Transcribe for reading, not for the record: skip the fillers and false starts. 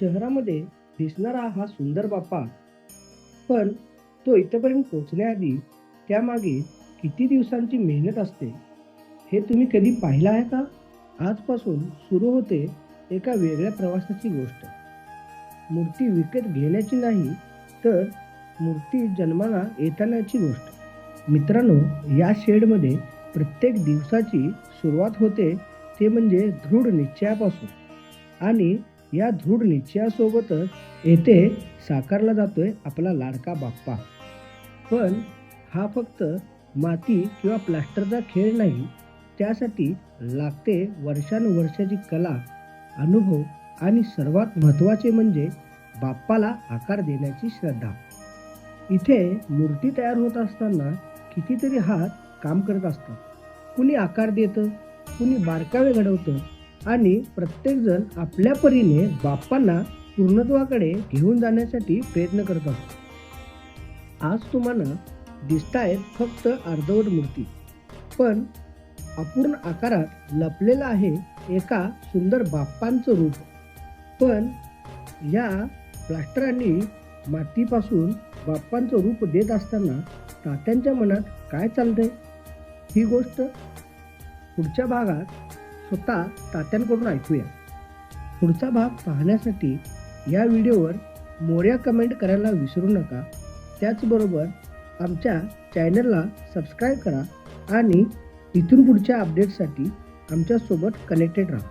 शहरामध्ये दिसणारा हा सुंदर बाप्पा, पण तो इथपर्यंत पोहोचण्याआधी त्यामागे किती दिवसांची मेहनत असते हे तुम्ही कधी पाहिलं आहे का? आजपासून सुरू होते एका वेगळ्या प्रवासाची गोष्ट. मूर्ती विकत घेण्याची नाही, तर मूर्ती जन्माला येतानाची गोष्ट. मित्रांनो, या शेडमध्ये प्रत्येक दिवसाची सुरुवात होते ते म्हणजे दृढ निश्चयापासून, आणि या दृढ निश्चयासोबतच येथे साकारला जातोय आपला लाडका बाप्पा. पण हा फक्त माती किंवा प्लास्टरचा खेळ नाही. त्यासाठी लागते वर्षानुवर्षाची कला, अनुभव आणि सर्वात महत्त्वाचे म्हणजे बाप्पाला आकार देण्याची श्रद्धा. इथे मूर्ती तयार होत असताना कितीतरी हात काम करत असतात. कुणी आकार देतं, कुणी बारकावे घडवतं, आणि प्रत्येकजण आपल्या परीने बाप्पांना पूर्णत्वाकडे घेऊन जाण्यासाठी प्रयत्न करत असतो. आज तुम्हाला दिसतायत फक्त अर्धवट मूर्ती, पण अपूर्ण आकारात लपलेलं आहे एका सुंदर बाप्पांचं रूप. पण या प्लास्टर आणि मातीपासून बाप्पांचं रूप देत असताना तात्यांच्या मनात काय चालतंय, ही गोष्ट पुढच्या भागात स्वतः तात्यांकडून ऐकूया. पुढचा भाग पाहण्यासाठी या व्हिडिओवर मोरया कमेंट करायला विसरू नका. त्याचबरोबर आमच्या चॅनलला सबस्क्राईब करा आणि इथून पुढच्या अपडेट्ससाठी आमच्यासोबत कनेक्टेड राहा.